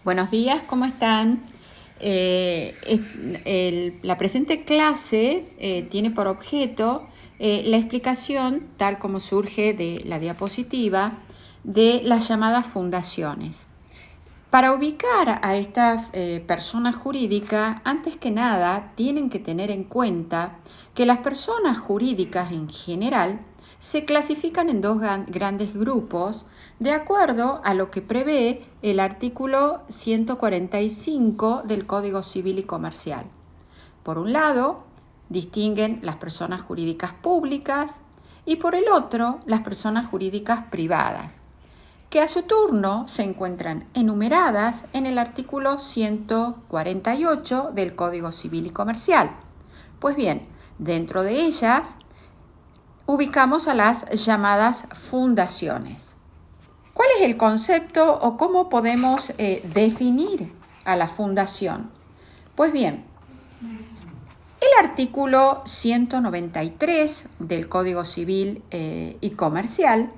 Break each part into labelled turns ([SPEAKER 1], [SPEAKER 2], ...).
[SPEAKER 1] Buenos días, ¿cómo están? La presente clase tiene por objeto la explicación, tal como surge de la diapositiva, de las llamadas fundaciones. Para ubicar a esta persona jurídica, antes que nada, tienen que tener en cuenta que las personas jurídicas en general se clasifican en dos grandes grupos de acuerdo a lo que prevé el artículo 145 del Código Civil y Comercial. Por un lado, distinguen las personas jurídicas públicas y por el otro, las personas jurídicas privadas, que a su turno se encuentran enumeradas en el artículo 148 del Código Civil y Comercial. Pues bien, dentro de ellas ubicamos a las llamadas fundaciones. ¿Cuál es el concepto o cómo podemos definir a la fundación? Pues bien, el artículo 193 del Código Civil y Comercial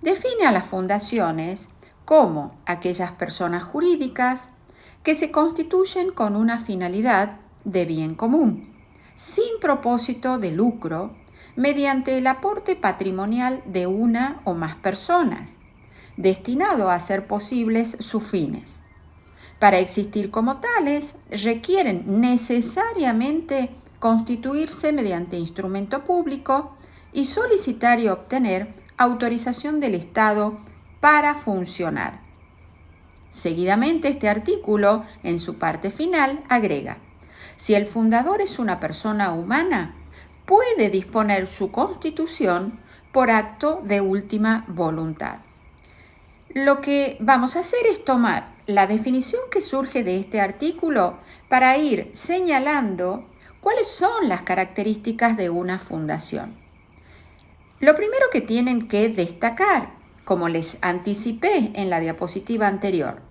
[SPEAKER 1] define a las fundaciones como aquellas personas jurídicas que se constituyen con una finalidad de bien común, sin propósito de lucro, mediante el aporte patrimonial de una o más personas, destinado a hacer posibles sus fines. Para existir como tales, requieren necesariamente constituirse mediante instrumento público y solicitar y obtener autorización del Estado para funcionar. Seguidamente, este artículo, en su parte final, agrega: si el fundador es una persona humana, puede disponer su constitución por acto de última voluntad. Lo que vamos a hacer es tomar la definición que surge de este artículo para ir señalando cuáles son las características de una fundación. Lo primero que tienen que destacar, como les anticipé en la diapositiva anterior,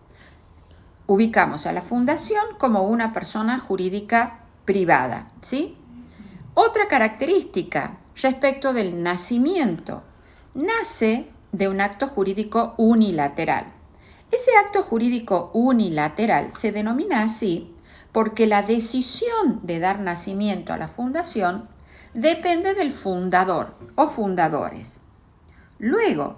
[SPEAKER 1] ubicamos a la fundación como una persona jurídica privada, ¿sí? Otra característica respecto del nacimiento. Nace de un acto jurídico unilateral. Ese acto jurídico unilateral se denomina así porque la decisión de dar nacimiento a la fundación depende del fundador o fundadores. Luego,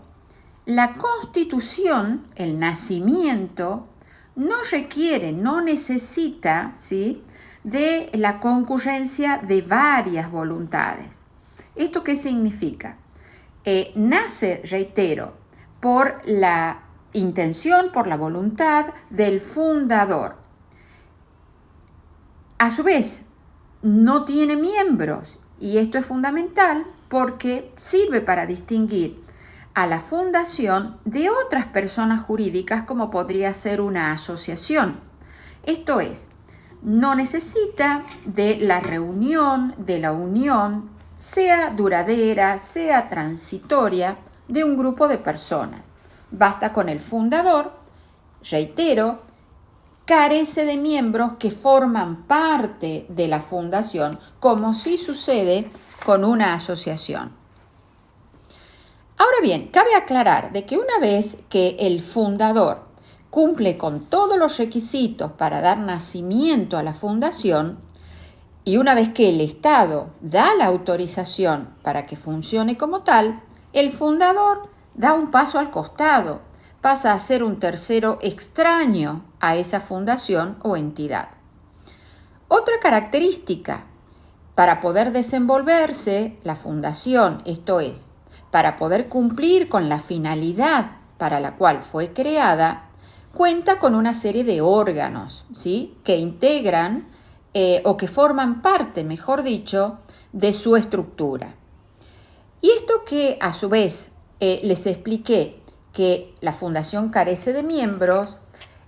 [SPEAKER 1] la constitución, el nacimiento, no requiere, no necesita, ¿sí?, de la concurrencia de varias voluntades. ¿Esto qué significa? Nace, reitero, por la intención, por la voluntad del fundador. A su vez, no tiene miembros, y esto es fundamental porque sirve para distinguir a la fundación de otras personas jurídicas como podría ser una asociación. Esto es, no necesita de la reunión, de la unión, sea duradera, sea transitoria, de un grupo de personas. Basta con el fundador, reitero, carece de miembros que forman parte de la fundación, como sí sucede con una asociación. Ahora bien, cabe aclarar de que una vez que el fundador cumple con todos los requisitos para dar nacimiento a la fundación, y una vez que el Estado da la autorización para que funcione como tal, el fundador da un paso al costado, pasa a ser un tercero extraño a esa fundación o entidad. Otra característica, para poder desenvolverse la fundación, esto es, para poder cumplir con la finalidad para la cual fue creada, cuenta con una serie de órganos, ¿sí?, que integran o que forman parte, mejor dicho, de su estructura. Y esto que a su vez les expliqué que la fundación carece de miembros,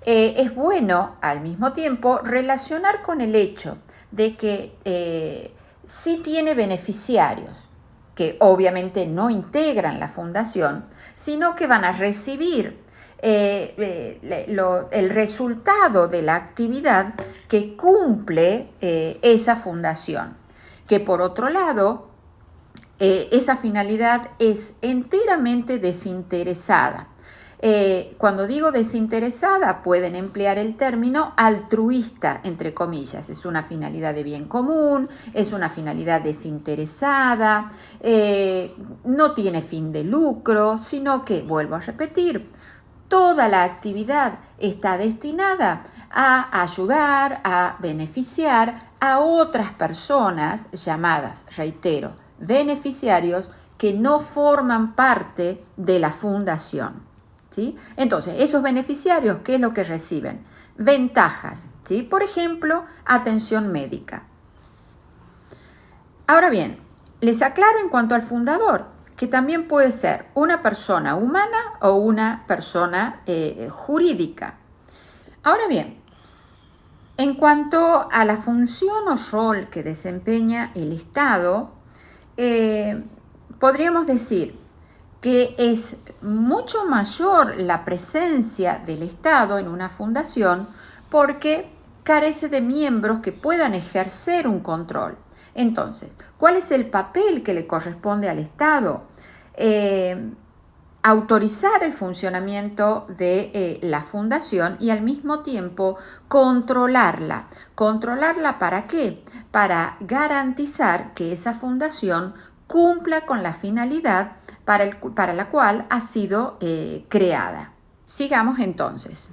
[SPEAKER 1] es bueno al mismo tiempo relacionar con el hecho de que sí tiene beneficiarios, que obviamente no integran la fundación, sino que van a recibir el resultado de la actividad que cumple esa fundación, que por otro lado, esa finalidad es enteramente desinteresada. Cuando digo desinteresada, pueden emplear el término altruista, entre comillas. Es una finalidad de bien común, es una finalidad desinteresada, no tiene fin de lucro, sino que, vuelvo a repetir, toda la actividad está destinada a ayudar, a beneficiar a otras personas llamadas, reitero, beneficiarios que no forman parte de la fundación. ¿Sí? Entonces, esos beneficiarios, ¿qué es lo que reciben? Ventajas, ¿sí? Por ejemplo, atención médica. Ahora bien, les aclaro en cuanto al fundador, que también puede ser una persona humana o una persona jurídica. Ahora bien, en cuanto a la función o rol que desempeña el Estado, podríamos decir que es mucho mayor la presencia del Estado en una fundación porque carece de miembros que puedan ejercer un control. Entonces, ¿cuál es el papel que le corresponde al Estado? Autorizar el funcionamiento de la fundación y al mismo tiempo controlarla. ¿Controlarla para qué? Para garantizar que esa fundación cumpla con la finalidad para la cual ha sido creada. Sigamos entonces.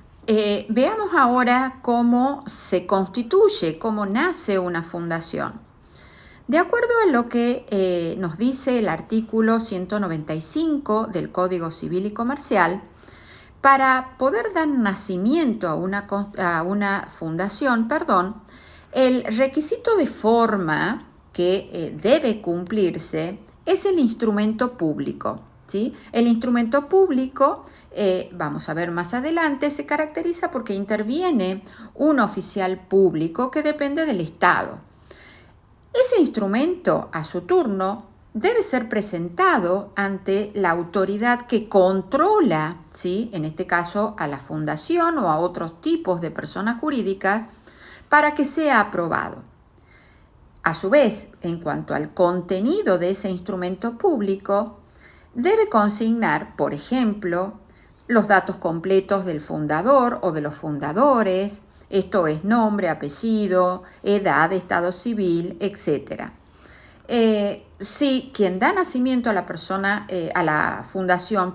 [SPEAKER 1] Veamos ahora cómo se constituye, cómo nace una fundación. De acuerdo a lo que nos dice el artículo 195 del Código Civil y Comercial, para poder dar nacimiento a una fundación, el requisito de forma que debe cumplirse es el instrumento público. ¿Sí? El instrumento público, vamos a ver más adelante, se caracteriza porque interviene un oficial público que depende del Estado. Ese instrumento, a su turno, debe ser presentado ante la autoridad que controla, ¿sí? En este caso a la fundación o a otros tipos de personas jurídicas, para que sea aprobado. A su vez, en cuanto al contenido de ese instrumento público, debe consignar, por ejemplo, los datos completos del fundador o de los fundadores, esto es nombre, apellido, edad, estado civil, etc. Si quien da nacimiento a la fundación,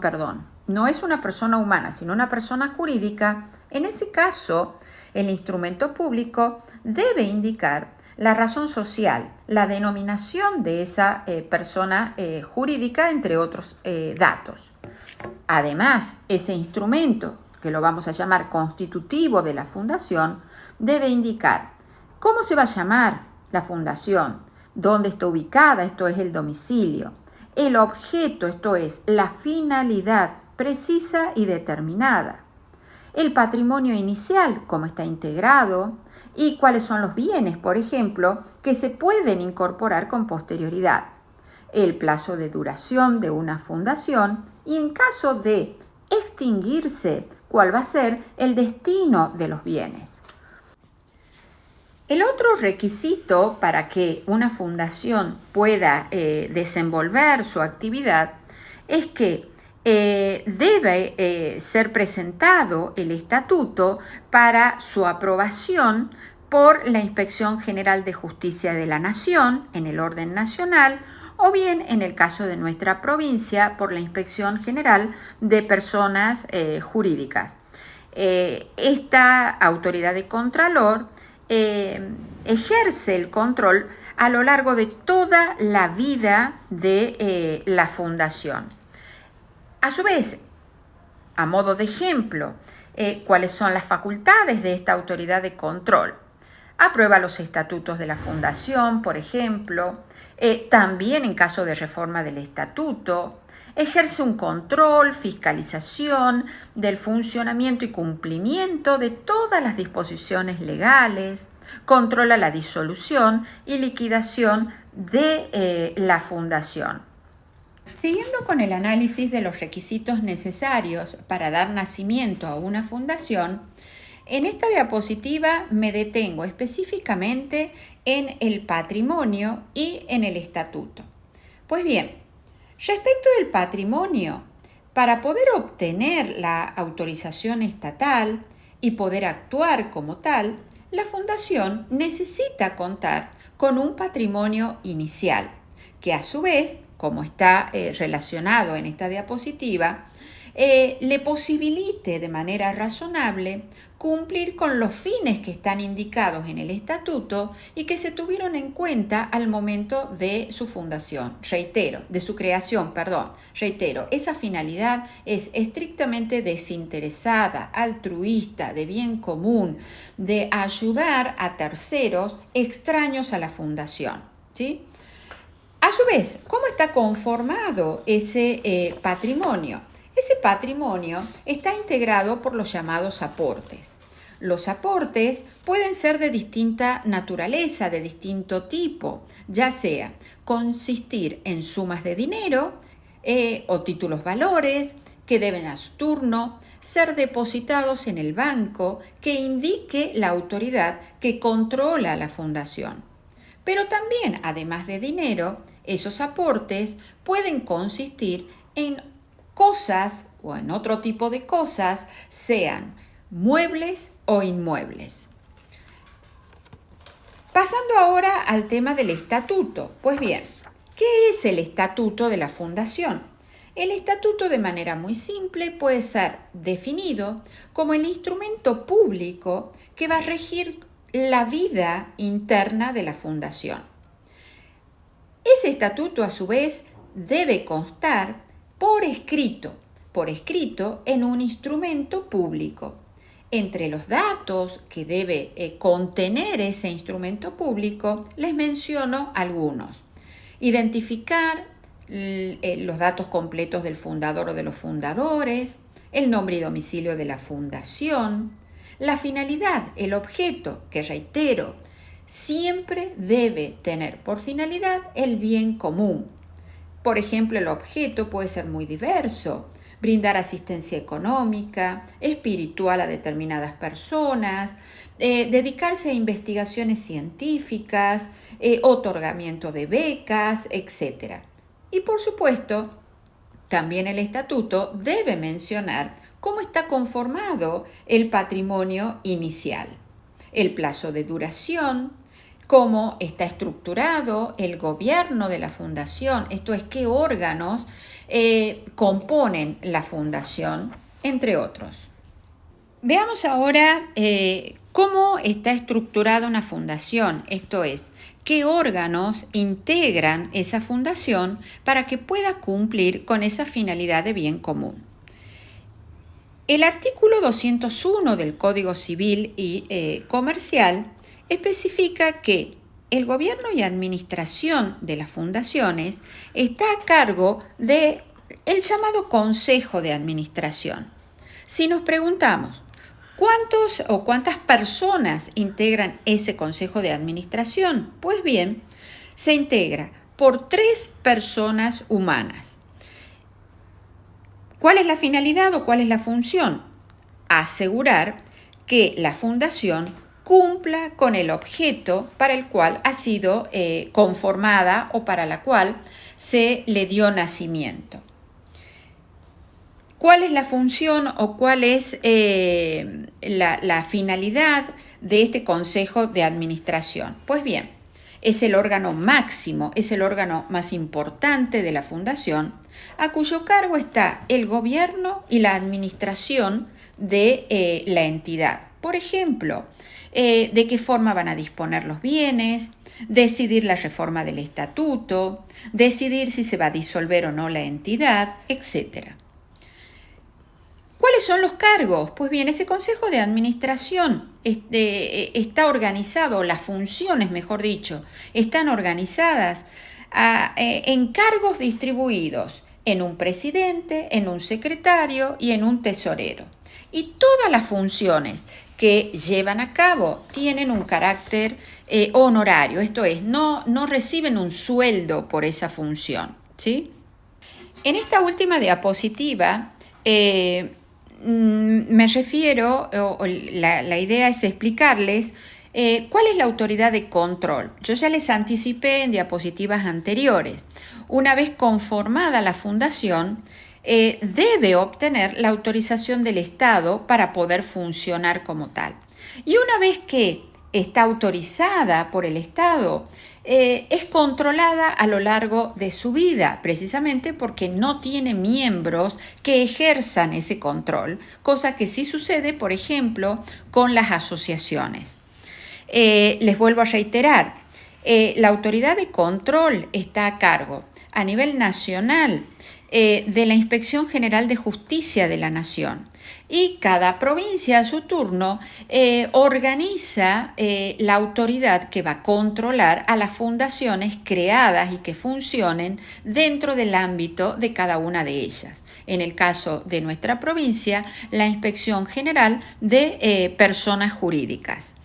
[SPEAKER 1] no es una persona humana, sino una persona jurídica, en ese caso, el instrumento público debe indicar la razón social, la denominación de esa persona jurídica, entre otros datos. Además, ese instrumento, que lo vamos a llamar constitutivo de la fundación, debe indicar cómo se va a llamar la fundación, dónde está ubicada, esto es el domicilio, el objeto, esto es la finalidad precisa y determinada, el patrimonio inicial, cómo está integrado y cuáles son los bienes, por ejemplo, que se pueden incorporar con posterioridad, el plazo de duración de una fundación y en caso de extinguirse, cuál va a ser el destino de los bienes. El otro requisito para que una fundación pueda desenvolver su actividad es que debe ser presentado el estatuto para su aprobación por la Inspección General de Justicia de la Nación en el orden nacional o bien, en el caso de nuestra provincia, por la Inspección General de Personas Jurídicas. Esta autoridad de contralor ejerce el control a lo largo de toda la vida de la fundación. A su vez, a modo de ejemplo, ¿cuáles son las facultades de esta autoridad de control? Aprueba los estatutos de la fundación, por ejemplo, también en caso de reforma del estatuto, ejerce un control, fiscalización del funcionamiento y cumplimiento de todas las disposiciones legales, controla la disolución y liquidación de la fundación. Siguiendo con el análisis de los requisitos necesarios para dar nacimiento a una fundación, en esta diapositiva me detengo específicamente en el patrimonio y en el estatuto. Pues bien, respecto del patrimonio, Para poder obtener la autorización estatal y poder actuar como tal, la fundación necesita contar con un patrimonio inicial, que a su vez, como está relacionado en esta diapositiva, le posibilite de manera razonable cumplir con los fines que están indicados en el estatuto y que se tuvieron en cuenta al momento de su fundación. De su creación, reitero, esa finalidad es estrictamente desinteresada, altruista, de bien común, de ayudar a terceros extraños a la fundación, ¿sí? A su vez, ¿cómo está conformado ese patrimonio? Ese patrimonio está integrado por los llamados aportes. Los aportes pueden ser de distinta naturaleza, de distinto tipo, ya sea consistir en sumas de dinero o títulos valores que deben a su turno ser depositados en el banco que indique la autoridad que controla la fundación. Pero también, además de dinero, esos aportes pueden consistir en cosas o en otro tipo de cosas, sean muebles o inmuebles. Pasando ahora al tema del estatuto. Pues bien, ¿qué es el estatuto de la fundación? El estatuto, de manera muy simple, puede ser definido como el instrumento público que va a regir la vida interna de la fundación. Ese estatuto, a su vez, debe constar por escrito en un instrumento público. Entre los datos que debe contener ese instrumento público, les menciono algunos. Identificar los datos completos del fundador o de los fundadores, el nombre y domicilio de la fundación, la finalidad, el objeto, que reitero, siempre debe tener por finalidad el bien común. Por ejemplo, el objeto puede ser muy diverso: brindar asistencia económica, espiritual a determinadas personas, dedicarse a investigaciones científicas, otorgamiento de becas, etc. Y por supuesto, también el estatuto debe mencionar cómo está conformado el patrimonio inicial, el plazo de duración, cómo está estructurado el gobierno de la fundación, esto es, qué órganos componen la fundación, entre otros. Veamos ahora cómo está estructurada una fundación, esto es, qué órganos integran esa fundación para que pueda cumplir con esa finalidad de bien común. El artículo 201 del Código Civil y Comercial especifica que el gobierno y administración de las fundaciones está a cargo del llamado Consejo de Administración. Si nos preguntamos, ¿cuántos o cuántas personas integran ese Consejo de Administración? Pues bien, se integra por 3 personas humanas. ¿Cuál es la finalidad o cuál es la función? Asegurar que la fundación cumpla con el objeto para el cual ha sido conformada o para la cual se le dio nacimiento. ¿Cuál es la función o cuál es la finalidad de este Consejo de Administración? Pues bien, es el órgano máximo, es el órgano más importante de la fundación, a cuyo cargo está el gobierno y la administración de la entidad. Por ejemplo, de qué forma van a disponer los bienes, decidir la reforma del estatuto, decidir si se va a disolver o no la entidad, etc. ¿Cuáles son los cargos? Pues bien, ese Consejo de Administración está organizado, las funciones, mejor dicho, están organizadas en cargos distribuidos en un presidente, en un secretario y en un tesorero. Y todas las funciones que llevan a cabo tienen un carácter honorario, esto es, no reciben un sueldo por esa función, ¿sí? En esta última diapositiva me refiero, la idea es explicarles cuál es la autoridad de control. Yo ya les anticipé en diapositivas anteriores. Una vez conformada la fundación, debe obtener la autorización del Estado para poder funcionar como tal. Y una vez que está autorizada por el Estado, es controlada a lo largo de su vida, precisamente porque no tiene miembros que ejerzan ese control, cosa que sí sucede, por ejemplo, con las asociaciones. Les vuelvo a reiterar, la autoridad de control está a cargo a nivel nacional de la Inspección General de Justicia de la Nación. Y cada provincia a su turno organiza la autoridad que va a controlar a las fundaciones creadas y que funcionen dentro del ámbito de cada una de ellas. En el caso de nuestra provincia, la Inspección General de Personas Jurídicas.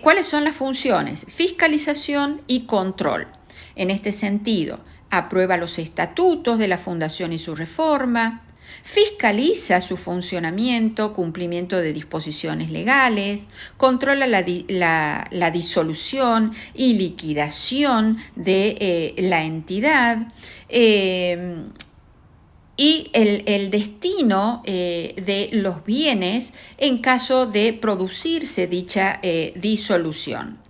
[SPEAKER 1] ¿Cuáles son las funciones? Fiscalización y control. En este sentido, aprueba los estatutos de la fundación y su reforma, fiscaliza su funcionamiento, cumplimiento de disposiciones legales, controla la disolución y liquidación de la entidad, y el destino de los bienes en caso de producirse dicha disolución.